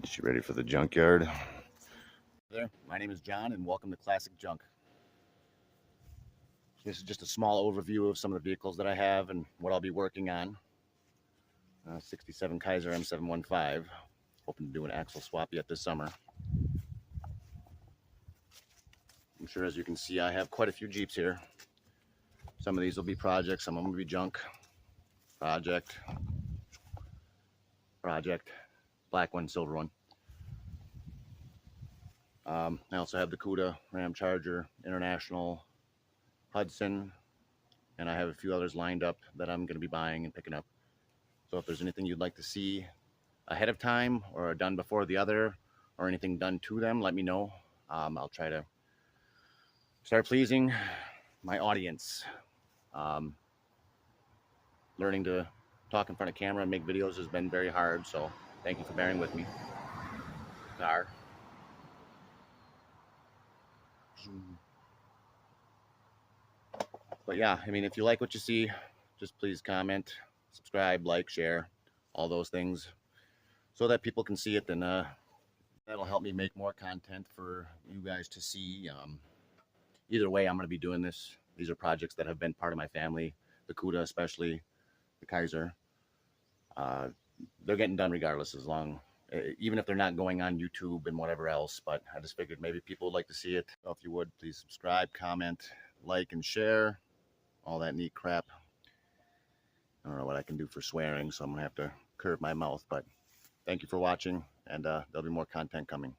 She ready for the junkyard? There, my name is John and welcome to Classic Junk. This is just a small overview of some of the vehicles that I have and what I'll be working on. 67 Kaiser M715. Hoping to do an axle swap yet this summer. I'm sure as you can see I have quite a few Jeeps here. Some of these will be projects, some of them will be junk. Project, black one, silver one. I also have the Cuda, Ram Charger, International, Hudson, and I have a few others lined up that I'm going to be buying and picking up. So if there's anything you'd like to see ahead of time or done before the other or anything done to them, let me know. I'll try to start pleasing my audience. Learning to talk in front of camera and make videos has been very hard, so thank you for bearing with me. Car. But yeah, I mean, if you like what you see, just please comment, subscribe, like, share, all those things so that people can see it, and that'll help me make more content for you guys to see. Either way, I'm going to be doing this. These are projects that have been part of my family, the Cuda especially, the Kaiser. They're getting done regardless, as long, even if they're not going on YouTube and whatever else, but I just figured maybe people would like to see it. So if you would, please subscribe, comment, like, and share, all that neat crap. I don't know what I can do for swearing, so I'm gonna have to curb my mouth, but thank you for watching, and there'll be more content coming.